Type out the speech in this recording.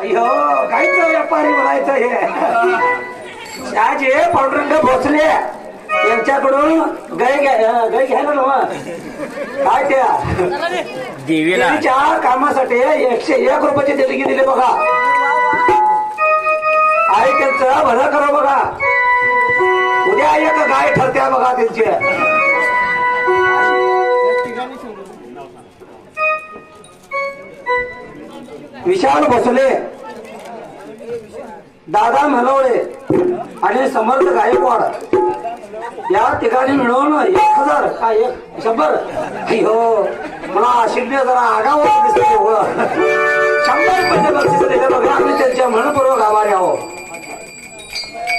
अयो काहीच व्यापारी म्हणायचं हे जे पांडुरंग भोसले यांच्याकडून गाय घ्यायला नव्हा काय त्या देवीच्या कामासाठी 101 रुपयाची देणगी दिली बघा. आई त्यांचं भलं करा बघा. उद्या एक गाय ठरत्या बघा त्यांची. विशाल भोसले, दादा मेलवडे आणि समर्थ गायकवाड या ठिकाणी मिळून 1000 का 100 हो मला आशिकने जरा आगावर दिसते 100 रुपये बक्षीस दिले बघा. आम्ही त्यांच्या मनपूर्वक आभारी आहोत.